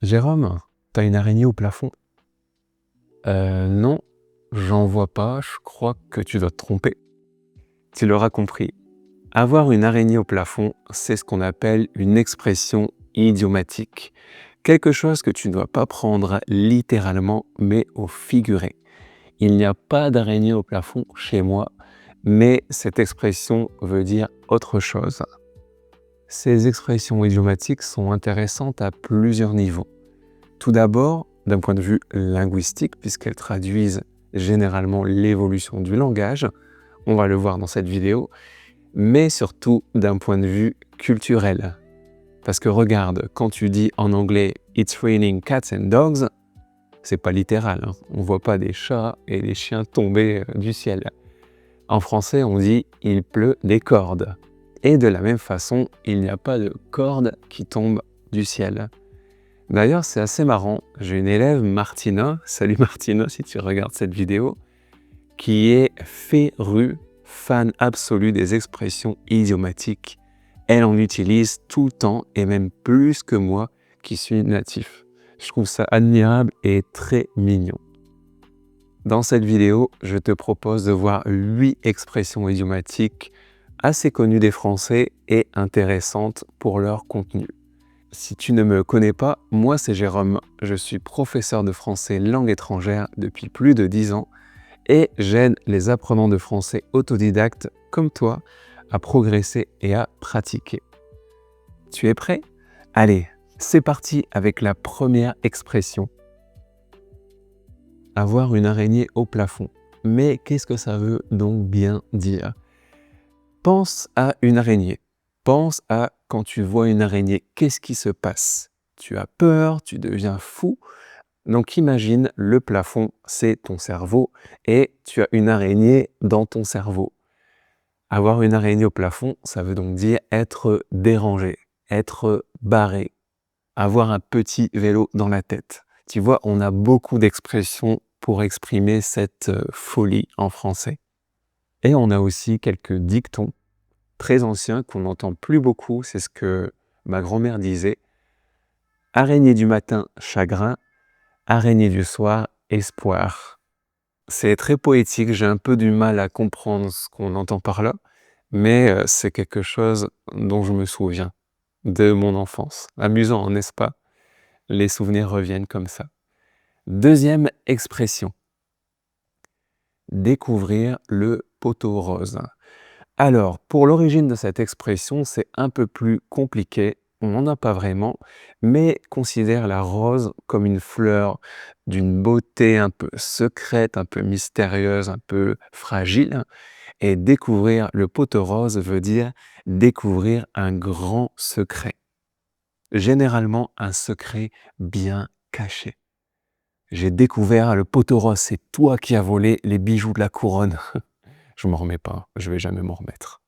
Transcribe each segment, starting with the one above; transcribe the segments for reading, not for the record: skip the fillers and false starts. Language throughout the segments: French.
Jérôme, t'as une araignée au plafond? Non, j'en vois pas, je crois que tu dois te tromper. Tu l'auras compris. Avoir une araignée au plafond, c'est ce qu'on appelle une expression idiomatique. Quelque chose que tu ne dois pas prendre littéralement, mais au figuré. Il n'y a pas d'araignée au plafond chez moi, mais cette expression veut dire autre chose. Ces expressions idiomatiques sont intéressantes à plusieurs niveaux. Tout d'abord, d'un point de vue linguistique, puisqu'elles traduisent généralement l'évolution du langage, on va le voir dans cette vidéo, mais surtout d'un point de vue culturel. Parce que regarde, quand tu dis en anglais « It's raining cats and dogs », c'est pas littéral, hein. On voit pas des chats et des chiens tomber du ciel. En français, on dit « Il pleut des cordes ». Et de la même façon, il n'y a pas de cordes qui tombent du ciel. D'ailleurs, c'est assez marrant. J'ai une élève, Martina, salut Martina si tu regardes cette vidéo, qui est férue, fan absolue des expressions idiomatiques. Elle en utilise tout le temps et même plus que moi qui suis natif. Je trouve ça admirable et très mignon. Dans cette vidéo, je te propose de voir 8 expressions idiomatiques assez connues des Français et intéressantes pour leur contenu. Si tu ne me connais pas, moi c'est Jérôme, je suis professeur de français langue étrangère depuis plus de 10 ans et j'aide les apprenants de français autodidactes comme toi à progresser et à pratiquer. Tu es prêt? Allez, c'est parti avec la première expression. Avoir une araignée au plafond. Mais qu'est-ce que ça veut donc bien dire? Pense à une araignée. Pense à quand tu vois une araignée, qu'est-ce qui se passe? Tu as peur, tu deviens fou. Donc imagine le plafond, c'est ton cerveau et tu as une araignée dans ton cerveau. Avoir une araignée au plafond, ça veut donc dire être dérangé, être barré, avoir un petit vélo dans la tête. Tu vois, on a beaucoup d'expressions pour exprimer cette folie en français. Et on a aussi quelques dictons très ancien qu'on n'entend plus beaucoup, c'est ce que ma grand-mère disait. Araignée du matin, chagrin. Araignée du soir, espoir. C'est très poétique, j'ai un peu du mal à comprendre ce qu'on entend par là, mais c'est quelque chose dont je me souviens de mon enfance. Amusant, n'est-ce pas? Les souvenirs reviennent comme ça. Deuxième expression. Découvrir le poteau rose. Alors, pour l'origine de cette expression, c'est un peu plus compliqué, on n'en a pas vraiment, mais considère la rose comme une fleur d'une beauté un peu secrète, un peu mystérieuse, un peu fragile. Et découvrir le poteau rose veut dire découvrir un grand secret. Généralement, un secret bien caché. J'ai découvert le poteau rose, c'est toi qui as volé les bijoux de la couronne. Je m'en remets pas, je vais jamais m'en remettre.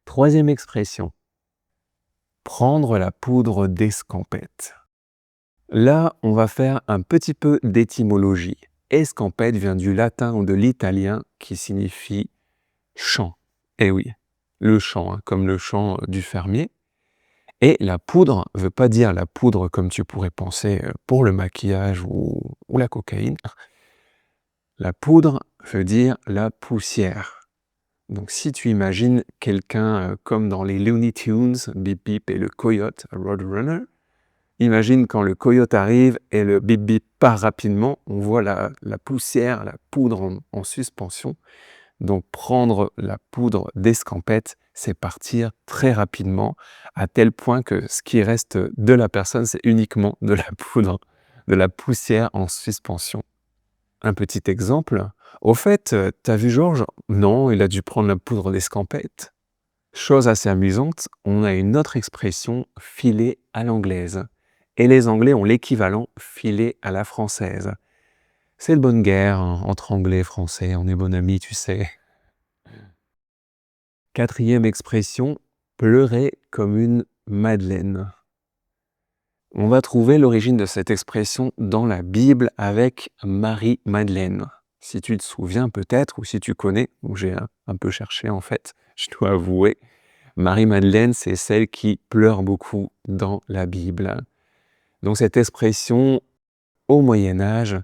Troisième expression. Prendre la poudre d'escampette. Là, on va faire un petit peu d'étymologie. Escampette vient du latin ou de l'italien qui signifie champ. Eh oui, le champ, hein, comme le champ du fermier. Et la poudre ne veut pas dire la poudre comme tu pourrais penser pour le maquillage ou la cocaïne. La poudre veut dire la poussière. Donc si tu imagines quelqu'un comme dans les Looney Tunes, Bip Bip et le coyote, Roadrunner, imagine quand le coyote arrive et le Bip Bip part rapidement, on voit la poussière, la poudre en suspension. Donc prendre la poudre d'escampette, c'est partir très rapidement, à tel point que ce qui reste de la personne, c'est uniquement de la poudre, de la poussière en suspension. Un petit exemple. Au fait, t'as vu Georges? Non, il a dû prendre la poudre d'escampette. Chose assez amusante, on a une autre expression, filer à l'anglaise. Et les Anglais ont l'équivalent, filer à la française. C'est de bonne guerre hein, entre Anglais et Français, on est bon amis, tu sais. Quatrième expression, pleurer comme une madeleine. On va trouver l'origine de cette expression dans la Bible avec Marie-Madeleine. Si tu te souviens peut-être, ou si tu connais, ou j'ai un peu cherché en fait, je dois avouer, Marie-Madeleine, c'est celle qui pleure beaucoup dans la Bible. Donc cette expression, au Moyen Âge,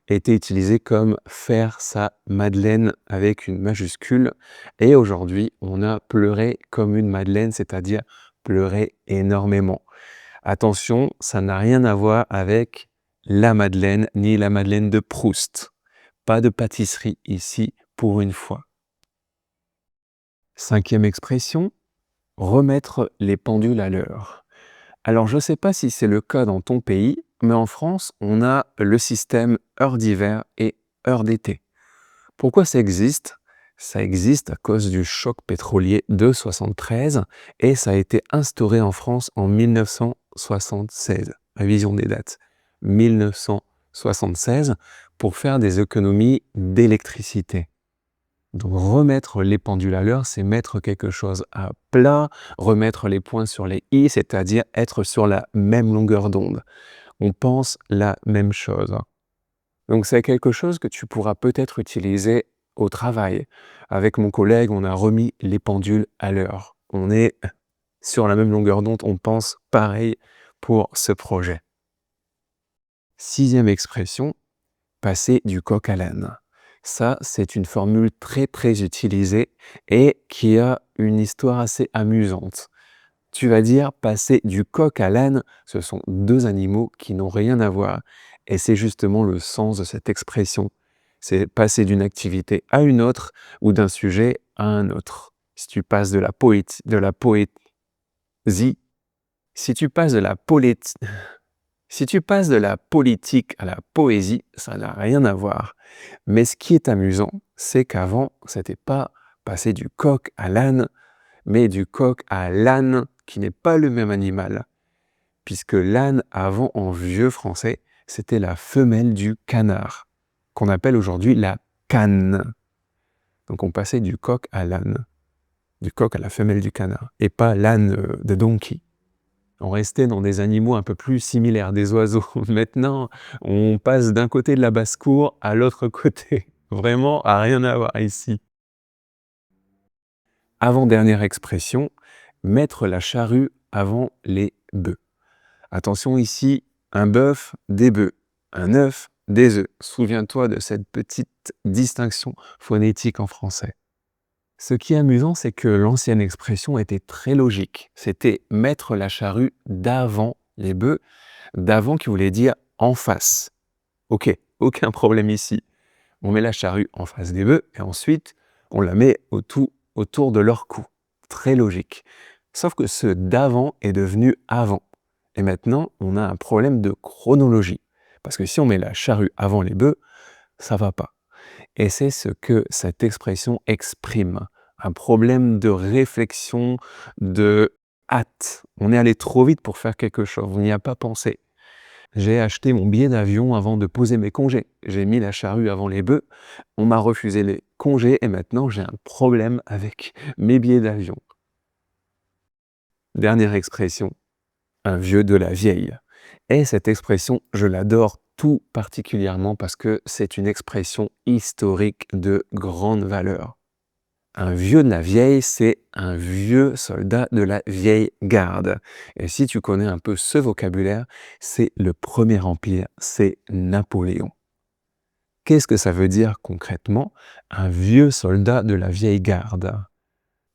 était utilisée comme faire sa madeleine avec une majuscule. Et aujourd'hui, on a pleuré comme une madeleine, c'est-à-dire pleurer énormément. Attention, ça n'a rien à voir avec la madeleine ni la madeleine de Proust. Pas de pâtisserie ici pour une fois. 5e expression, remettre les pendules à l'heure. Alors je ne sais pas si c'est le cas dans ton pays, mais en France, on a le système heure d'hiver et heure d'été. Pourquoi ça existe? Ça existe à cause du choc pétrolier de 73 et ça a été instauré en France en 1976. Révision des dates. 1976 pour faire des économies d'électricité. Donc remettre les pendules à l'heure, c'est mettre quelque chose à plat, remettre les points sur les i, c'est-à-dire être sur la même longueur d'onde. On pense la même chose. Donc c'est quelque chose que tu pourras peut-être utiliser au travail. Avec mon collègue, on a remis les pendules à l'heure. On est sur la même longueur d'onde, on pense pareil pour ce projet. 6e expression, passer du coq à l'âne. Ça, c'est une formule très très utilisée et qui a une histoire assez amusante. Tu vas dire passer du coq à l'âne, ce sont deux animaux qui n'ont rien à voir. Et c'est justement le sens de cette expression. C'est passer d'une activité à une autre ou d'un sujet à un autre. Si tu passes de la poésie, si tu passes de la si tu passes de la politique à la poésie, ça n'a rien à voir. Mais ce qui est amusant, c'est qu'avant, c'était pas passer du coq à l'âne, mais du coq à l'âne, qui n'est pas le même animal. Puisque l'âne, avant, en vieux français, c'était la femelle du canard, qu'on appelle aujourd'hui la cane. Donc on passait du coq à l'âne, du coq à la femelle du canard, et pas l'âne de Donkey. On restait dans des animaux un peu plus similaires, des oiseaux. Maintenant, on passe d'un côté de la basse-cour à l'autre côté. Vraiment, à rien à voir ici. Avant-dernière expression, mettre la charrue avant les bœufs. Attention ici, un bœuf, des bœufs, un œuf, des œufs. Souviens-toi de cette petite distinction phonétique en français. Ce qui est amusant, c'est que l'ancienne expression était très logique. C'était mettre la charrue d'avant les bœufs, d'avant qui voulait dire en face. Ok, aucun problème ici. On met la charrue en face des bœufs et ensuite on la met autour de leur cou. Très logique. Sauf que ce d'avant est devenu avant. Et maintenant, on a un problème de chronologie. Parce que si on met la charrue avant les bœufs, ça va pas. Et c'est ce que cette expression exprime. Un problème de réflexion, de hâte. On est allé trop vite pour faire quelque chose, on n'y a pas pensé. J'ai acheté mon billet d'avion avant de poser mes congés. J'ai mis la charrue avant les bœufs, on m'a refusé les congés et maintenant j'ai un problème avec mes billets d'avion. Dernière expression, un vieux de la vieille. Et cette expression, je l'adore tout particulièrement parce que c'est une expression historique de grande valeur. Un vieux de la vieille, c'est un vieux soldat de la vieille garde. Et si tu connais un peu ce vocabulaire, c'est le Premier Empire, c'est Napoléon. Qu'est-ce que ça veut dire concrètement, un vieux soldat de la vieille garde?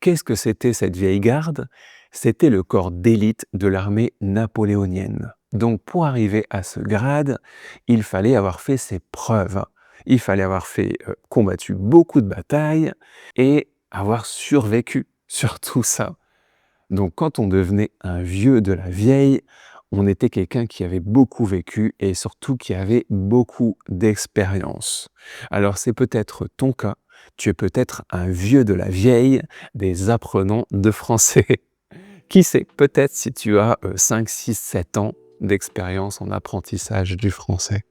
Qu'est-ce que c'était cette vieille garde? C'était le corps d'élite de l'armée napoléonienne. Donc pour arriver à ce grade, il fallait avoir fait ses preuves. Il fallait avoir combattu beaucoup de batailles et avoir survécu sur tout ça. Donc quand on devenait un vieux de la vieille, on était quelqu'un qui avait beaucoup vécu et surtout qui avait beaucoup d'expérience. Alors c'est peut-être ton cas, tu es peut-être un vieux de la vieille des apprenants de français. Qui sait, peut-être si tu as 5, 6, 7 ans d'expérience en apprentissage du français.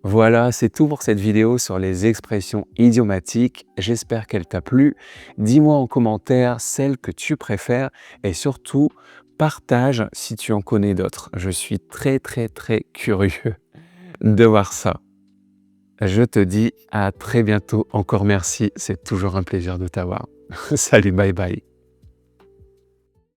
Voilà, c'est tout pour cette vidéo sur les expressions idiomatiques. J'espère qu'elle t'a plu. Dis-moi en commentaire celle que tu préfères et surtout, partage si tu en connais d'autres. Je suis très très très curieux de voir ça. Je te dis à très bientôt. Encore merci, c'est toujours un plaisir de t'avoir. Salut, bye bye.